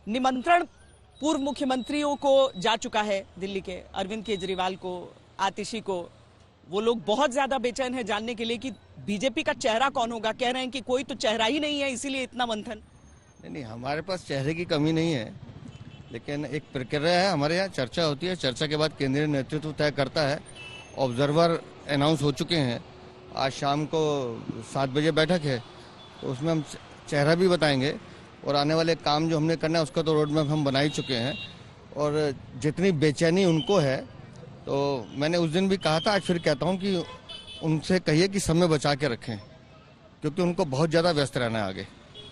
निमंत्रण पूर्व मुख्यमंत्रियों को जा चुका है, दिल्ली के अरविंद केजरीवाल को, आतिशी को। वो लोग बहुत ज्यादा बेचैन है जानने के लिए कि बीजेपी का चेहरा कौन होगा। कह रहे हैं कि कोई तो चेहरा ही नहीं है, इसीलिए इतना मंथन। नहीं, हमारे पास चेहरे की कमी नहीं है, लेकिन एक प्रक्रिया है। हमारे यहाँ चर्चा होती है, चर्चा के बाद केंद्रीय नेतृत्व तय करता है। ऑब्जर्वर अनाउंस हो चुके हैं। आज शाम को 7 बजे बैठक है, तो उसमें हम चेहरा भी बताएंगे और आने वाले काम जो हमने करना है उसका तो रोड मैप हम बना ही चुके हैं। और जितनी बेचैनी उनको है, तो मैंने उस दिन भी कहा था, आज फिर कहता हूँ कि उनसे कहिए कि समय बचा के रखें, क्योंकि उनको बहुत ज़्यादा व्यस्त रहना है आगे।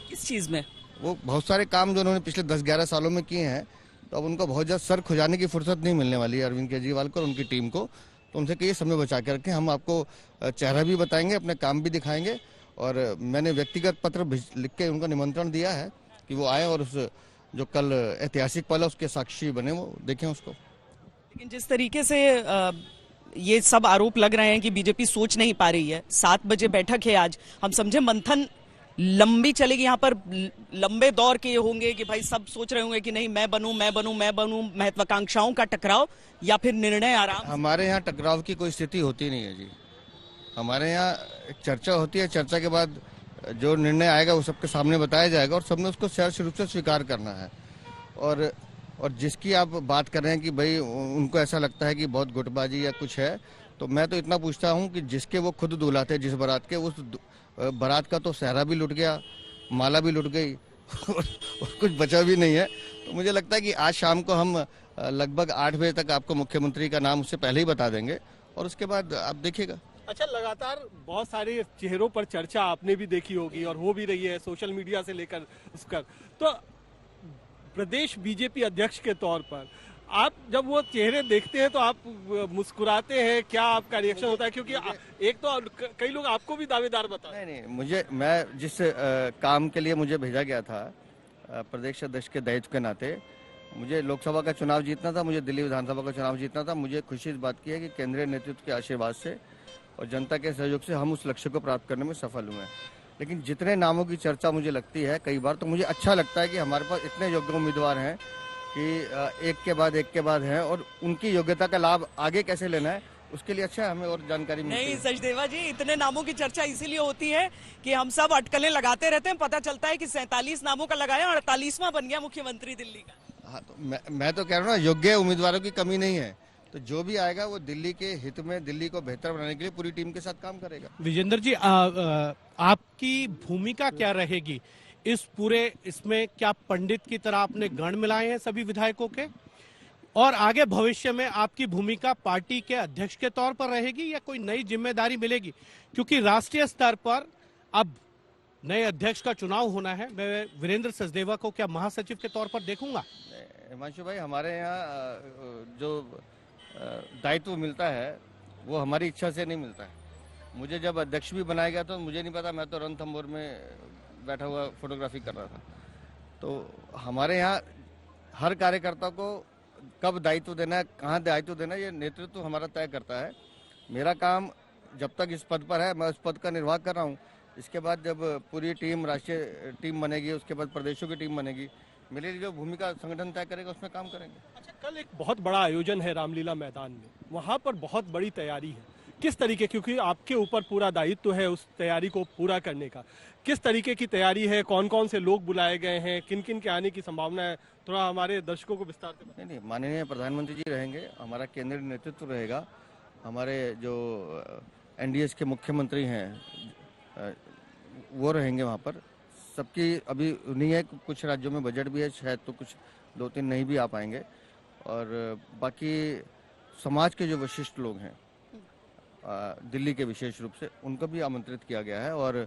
किस चीज़ में? वो बहुत सारे काम जो उन्होंने पिछले 10-11 सालों में किए हैं, तो अब उनको बहुत ज़्यादा सर खुजाने की फुर्सत नहीं मिलने वाली है अरविंद केजरीवाल को और उनकी टीम को। तो उनसे कहिए समय बचा के रखें। हम आपको चेहरा भी बताएंगे, अपने काम भी दिखाएंगे। और मैंने व्यक्तिगत पत्र लिख के उनको निमंत्रण दिया है कि वो आए और उस जो कल ऐतिहासिक पल है उसके साक्षी बने, वो देखें उसको। लेकिन जिस तरीके से ये सब आरोप लग रहे हैं कि बीजेपी सोच नहीं पा रही है, 7 बजे बैठक है आज, हम समझे मंथन लंबी चलेगी, यहाँ पर लंबे दौर के होंगे कि भाई सब सोच रहे होंगे कि नहीं मैं बनूं, महत्वाकांक्षाओं का टकराव या फिर निर्णय आराम। हमारे यहाँ टकराव की कोई स्थिति होती नहीं है जी। हमारे यहाँ चर्चा होती है, चर्चा के बाद जो निर्णय आएगा वो सबके सामने बताया जाएगा और सबने उसको सहर्ष रूप से स्वीकार करना है। और जिसकी आप बात कर रहे हैं कि भाई उनको ऐसा लगता है कि बहुत गुटबाजी या कुछ है, तो मैं तो इतना पूछता हूं कि जिसके वो खुद दूल्हा थे, जिस बारात के, उस बारात का तो सहरा भी लुट गया, माला भी लुट गई और कुछ बचा भी नहीं है। तो मुझे लगता है कि आज शाम को हम लगभग 8 बजे तक आपको मुख्यमंत्री का नाम उससे पहले ही बता देंगे और उसके बाद आप देखिएगा। अच्छा, लगातार बहुत सारे चेहरों पर चर्चा आपने भी देखी होगी और हो भी रही है सोशल मीडिया से लेकर उसका, तो प्रदेश बीजेपी अध्यक्ष के तौर पर आप जब वो चेहरे देखते हैं तो आप मुस्कुराते हैं, क्या आपका रिएक्शन होता है? क्योंकि एक तो कई लोग आपको भी दावेदार बताते हैं। नहीं, मैं जिस काम के लिए मुझे भेजा गया था प्रदेश अध्यक्ष के दायित्व के नाते, मुझे लोकसभा का चुनाव जीतना था, मुझे दिल्ली विधानसभा का चुनाव जीतना था। मुझे खुशी इस बात की है कि केंद्रीय नेतृत्व के आशीर्वाद से और जनता के सहयोग से हम उस लक्ष्य को प्राप्त करने में सफल हुए हैं। लेकिन जितने नामों की चर्चा मुझे लगती है कई बार, तो मुझे अच्छा लगता है कि हमारे पास इतने योग्य उम्मीदवार हैं कि एक के बाद हैं और उनकी योग्यता का लाभ आगे कैसे लेना है उसके लिए अच्छा है हमें और जानकारी मिलती है। नहीं सचदेवा जी, इतने नामों की चर्चा इसीलिए होती है कि हम सब अटकलें लगाते रहते हैं, पता चलता है कि 47 नामों का लगाया और 48वां बन गया मुख्यमंत्री दिल्ली का। हाँ, तो मैं तो कह रहा हूँ ना, योग्य उम्मीदवारों की कमी नहीं है, तो जो भी आएगा वो दिल्ली के हित में, दिल्ली को बेहतर बनाने के लिए पूरी टीम के साथ काम करेगा। विजेंद्र जी, आपकी भूमिका क्या रहेगी इस पूरे इसमें? क्या पंडित की तरह आपने गण मिलाए हैं सभी विधायकों के, और आगे भविष्य में आपकी भूमिका पार्टी के अध्यक्ष के तौर पर रहेगी या कोई नई जिम्मेदारी मिलेगी? क्योंकि राष्ट्रीय स्तर पर अब नए अध्यक्ष का चुनाव होना है। मैं वीरेंद्र सचदेवा को क्या महासचिव के तौर पर देखूंगा? हिमांशु भाई, हमारे यहाँ जो दायित्व मिलता है वो हमारी इच्छा से नहीं मिलता है। मुझे जब अध्यक्ष भी बनाया गया तो मुझे नहीं पता, मैं तो रणथंभौर में बैठा हुआ फोटोग्राफी कर रहा था। तो हमारे यहाँ हर कार्यकर्ता को कब दायित्व देना है, कहाँ दायित्व देना है, ये नेतृत्व हमारा तय करता है। मेरा काम जब तक इस पद पर है, मैं उस पद का निर्वाह कर रहा हूँ। इसके बाद जब पूरी टीम, राष्ट्रीय टीम बनेगी, उसके बाद प्रदेशों की टीम बनेगी, मेरी जो भूमिका संगठन तय करेगा उसमें काम करेंगे। अच्छा, कल एक बहुत बड़ा आयोजन है रामलीला मैदान में, वहाँ पर बहुत बड़ी तैयारी है। किस तरीके, क्योंकि आपके ऊपर पूरा दायित्व है उस तैयारी को पूरा करने का, किस तरीके की तैयारी है? कौन कौन से लोग बुलाए गए हैं? किन किन के आने की संभावना है? थोड़ा हमारे दर्शकों को विस्तार से बताएं। नहीं, माननीय प्रधानमंत्री जी रहेंगे, हमारा केंद्रीय नेतृत्व रहेगा, हमारे जो एनडीए के मुख्यमंत्री हैं वो रहेंगे वहाँ पर। सबकी अभी नहीं है, कुछ राज्यों में बजट भी है, शायद तो कुछ 2-3 नहीं भी आ पाएंगे। और बाकी समाज के जो वरिष्ठ लोग हैं दिल्ली के, विशेष रूप से उनको भी आमंत्रित किया गया है और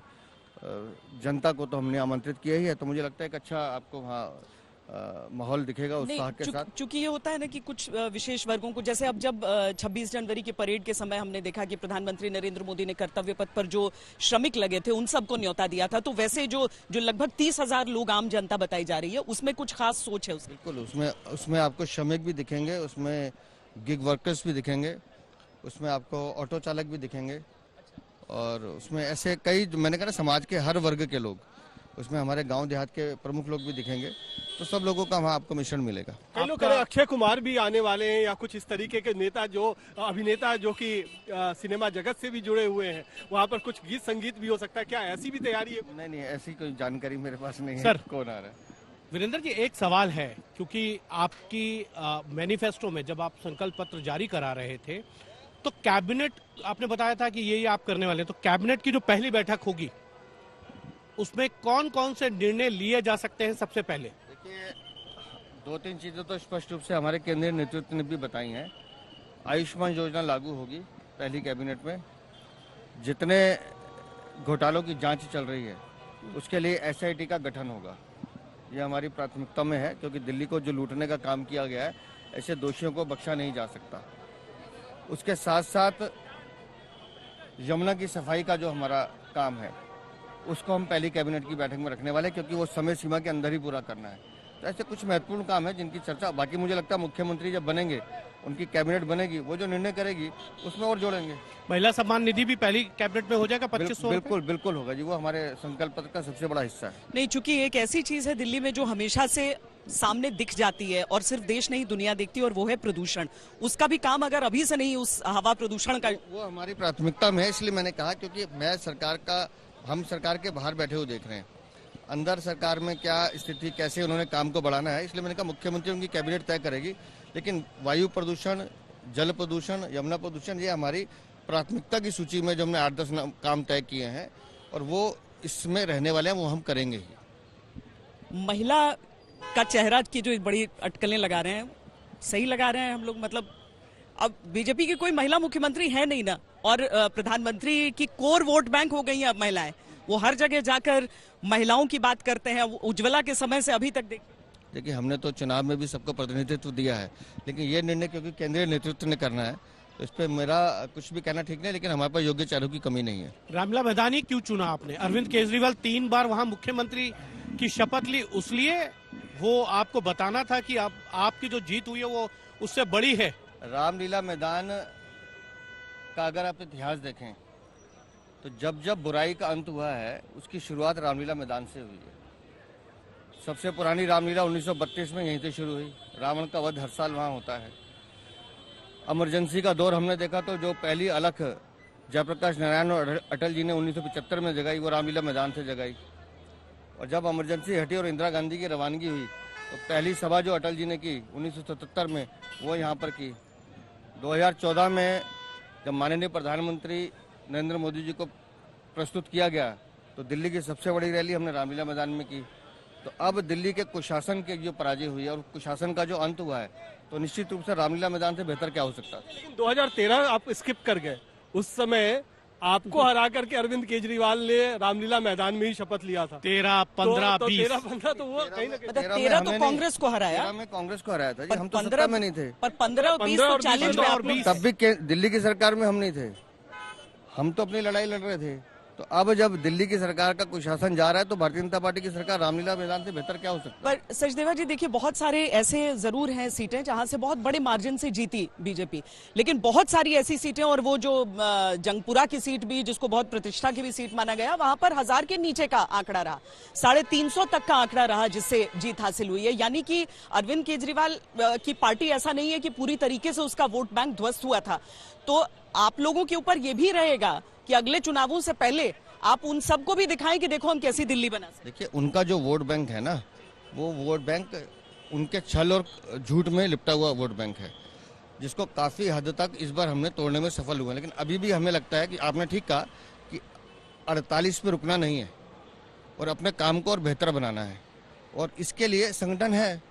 जनता को तो हमने आमंत्रित किया ही है। तो मुझे लगता है कि अच्छा आपको वहाँ माहौल दिखेगा उत्साह के साथ। चूंकि ये होता है ना कि कुछ विशेष वर्गों को, जैसे अब जब 26 जनवरी की परेड के समय हमने देखा कि प्रधानमंत्री नरेंद्र मोदी ने कर्तव्य पथ पर जो श्रमिक लगे थे उन सबको न्योता दिया था, तो वैसे जो लगभग 30,000 लोग आम जनता बताई जा रही है, उसमें कुछ खास सोच है उसकी? बिल्कुल, उसमें आपको श्रमिक भी दिखेंगे, उसमें गिग वर्कर्स भी दिखेंगे, उसमें आपको ऑटो चालक भी दिखेंगे और उसमें ऐसे कई, मैंने कहा ना, समाज के हर वर्ग के लोग। उसमें हमारे गांव देहात के प्रमुख लोग भी दिखेंगे, तो सब लोगों का वहाँ आपको मिश्रण मिलेगा। कई लोग कह रहे हैं अक्षय कुमार भी आने वाले हैं या कुछ इस तरीके के नेता जो अभिनेता जो कि सिनेमा जगत से भी जुड़े हुए हैं, वहाँ पर कुछ गीत संगीत भी हो सकता है, क्या ऐसी भी तैयारी है? नहीं, ऐसी कोई जानकारी मेरे पास नहीं है। सर, कौन आ रहा है? वीरेंद्र जी, एक सवाल है, क्योंकि आपकी मैनिफेस्टो में जब आप संकल्प पत्र जारी करा रहे थे तो कैबिनेट आपने बताया था कि ये आप करने वाले हैं, तो कैबिनेट की जो पहली बैठक होगी उसमें कौन कौन से निर्णय लिए जा सकते हैं? सबसे पहले देखिए, 2-3 चीजें तो स्पष्ट रूप से हमारे केंद्रीय नेतृत्व ने भी बताई हैं। आयुष्मान योजना लागू होगी पहली कैबिनेट में। जितने घोटालों की जांच चल रही है उसके लिए एसआईटी का गठन होगा। ये हमारी प्राथमिकता में है, क्योंकि दिल्ली को जो लूटने का काम किया गया है, ऐसे दोषियों को बख्शा नहीं जा सकता। उसके साथ साथ यमुना की सफाई का जो हमारा काम है उसको हम पहली कैबिनेट की बैठक में रखने वाले, क्योंकि वो समय सीमा के अंदर ही पूरा करना है। तो ऐसे कुछ महत्वपूर्ण काम है जिनकी चर्चा, बाकी मुझे लगता है मुख्यमंत्री जब बनेंगे, उनकी कैबिनेट बनेगी, वो जो निर्णय करेगी उसमें और जोड़ेंगे। महिला सम्मान निधि भी पहली कैबिनेट में हो जाएगा 2500? बिल्कुल होगा जी, वो हमारे संकल्प पत्र का सबसे बड़ा हिस्सा है। नहीं, चूंकि एक ऐसी चीज है दिल्ली में जो हमेशा से सामने दिख जाती है और सिर्फ देश नहीं दुनिया देखती है, और वो है प्रदूषण। उसका भी काम अगर अभी से नहीं, उस हवा प्रदूषण का, वो हमारी प्राथमिकता में है। इसलिए मैंने कहा, क्योंकि हम सरकार के बाहर बैठे हुए देख रहे हैं, अंदर सरकार में क्या स्थिति, कैसे उन्होंने काम को बढ़ाना है, इसलिए मैंने कहा मुख्यमंत्री उनकी कैबिनेट तय करेगी। लेकिन वायु प्रदूषण, जल प्रदूषण, यमुना प्रदूषण, ये हमारी प्राथमिकता की सूची में जो हमने 8-10 काम तय किए हैं और वो इसमें रहने वाले हैं, वो हम करेंगे ही। महिला का चेहरा की जो बड़ी अटकलें लगा रहे हैं, सही लगा रहे हैं हम लोग? मतलब अब बीजेपी की कोई महिला मुख्यमंत्री है नहीं ना, और प्रधानमंत्री की कोर वोट बैंक हो गई हैं अब महिलाएं। वो हर जगह जाकर महिलाओं की बात करते हैं। उज्ज्वला के समय से अभी तक देखिए, हमने तो चुनाव में भी सबको प्रतिनिधित्व दिया है, लेकिन ये निर्णय क्योंकि केंद्रीय नेतृत्व ने करना है, तो इस पर मेरा कुछ भी कहना ठीक नहीं। लेकिन हमारे पास योग्य चेहरों की कमी नहीं है। रामलीला मैदानी क्यों चुना आपने? अरविंद केजरीवाल 3 बार वहां मुख्यमंत्री की शपथ ली, उसलिए वो आपको बताना था कि आपकी जो जीत हुई है वो उससे बड़ी है। रामलीला मैदान का अगर आप इतिहास देखें तो जब बुराई का अंत हुआ है, उसकी शुरुआत रामलीला मैदान से हुई है। सबसे पुरानी रामलीला 1932 में यहीं से शुरू हुई। रावण का वध हर साल वहाँ होता है। इमरजेंसी का दौर हमने देखा तो जो पहली अलख जयप्रकाश नारायण और अटल जी ने 1975 में जगाई, वो रामलीला मैदान से जगाई। और जब इमरजेंसी हटी और इंदिरा गांधी की रवानगी हुई, तो पहली सभा जो अटल जी ने की 1977 में, वो यहाँ पर की। 2014 में जब माननीय प्रधानमंत्री नरेंद्र मोदी जी को प्रस्तुत किया गया, तो दिल्ली की सबसे बड़ी रैली हमने रामलीला मैदान में की। तो अब दिल्ली के कुशासन के जो पराजय हुई है और कुशासन का जो अंत हुआ है, तो निश्चित रूप से रामलीला मैदान से बेहतर क्या हो सकता है। लेकिन 2013 आप स्किप कर गए, उस समय आपको हरा करके अरविंद केजरीवाल ने रामलीला मैदान में ही शपथ लिया था। 13, 15, 20 13-15 तो वो कहीं ना कहीं 13 तो कांग्रेस को हराया। 13 में कांग्रेस को हराया था जी, हम तो 15 सत्ता में नहीं थे। पर 15 और 20 तो चैलेंज में आप लोग, तब भी दिल्ली की सरकार में हम नहीं थे, हम तो अपनी लड़ाई लड़ रहे थे। तो अब जब दिल्ली की सरकार का कुशासन जा रहा है, तो भारतीय जनता पार्टी की सरकार रामलीला मैदान से बेहतर क्या हो सकता है। पर सचदेवा जी देखिए, बहुत सारे ऐसे जरूर हैं सीटें जहां से बहुत बड़े मार्जिन से जीती बीजेपी, लेकिन बहुत सारी ऐसी सीटें, और वो जो जंगपुरा की सीट भी, जिसको बहुत प्रतिष्ठा की भी सीट माना गया, वहां पर 1000 के नीचे का आंकड़ा रहा, 350 तक का आंकड़ा रहा जिससे जीत हासिल हुई है। यानी कि अरविंद केजरीवाल की पार्टी ऐसा नहीं है कि पूरी तरीके से उसका वोट बैंक ध्वस्त हुआ था। तो आप लोगों के ऊपर ये भी रहेगा कि अगले चुनावों से पहले आप उन सबको भी दिखाएं कि देखो हम कैसी दिल्ली बना सकते। देखिए, उनका जो वोट बैंक है ना, वो वोट बैंक उनके छल और झूठ में लिपटा हुआ वोट बैंक है, जिसको काफी हद तक इस बार हमने तोड़ने में सफल हुए। लेकिन अभी भी हमें लगता है कि आपने ठीक कहा कि 48 पे रुकना नहीं है और अपने काम को और बेहतर बनाना है, और इसके लिए संगठन है।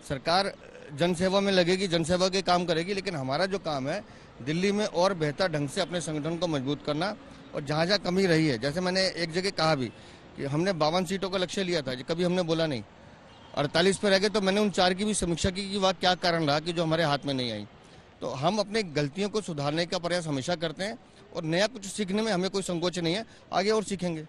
सरकार जनसेवा में लगेगी, जनसेवा के काम करेगी, लेकिन हमारा जो काम है दिल्ली में और बेहतर ढंग से अपने संगठन को मजबूत करना। और जहाँ जहाँ कमी रही है, जैसे मैंने एक जगह कहा भी कि हमने 52 सीटों का लक्ष्य लिया था, कभी हमने बोला नहीं 48 पे रह गए, तो मैंने उन 4 की भी समीक्षा की कि वह क्या कारण रहा कि जो हमारे हाथ में नहीं आई। तो हम अपने गलतियों को सुधारने का प्रयास हमेशा करते हैं, और नया कुछ सीखने में हमें कोई संकोच नहीं है, आगे और सीखेंगे।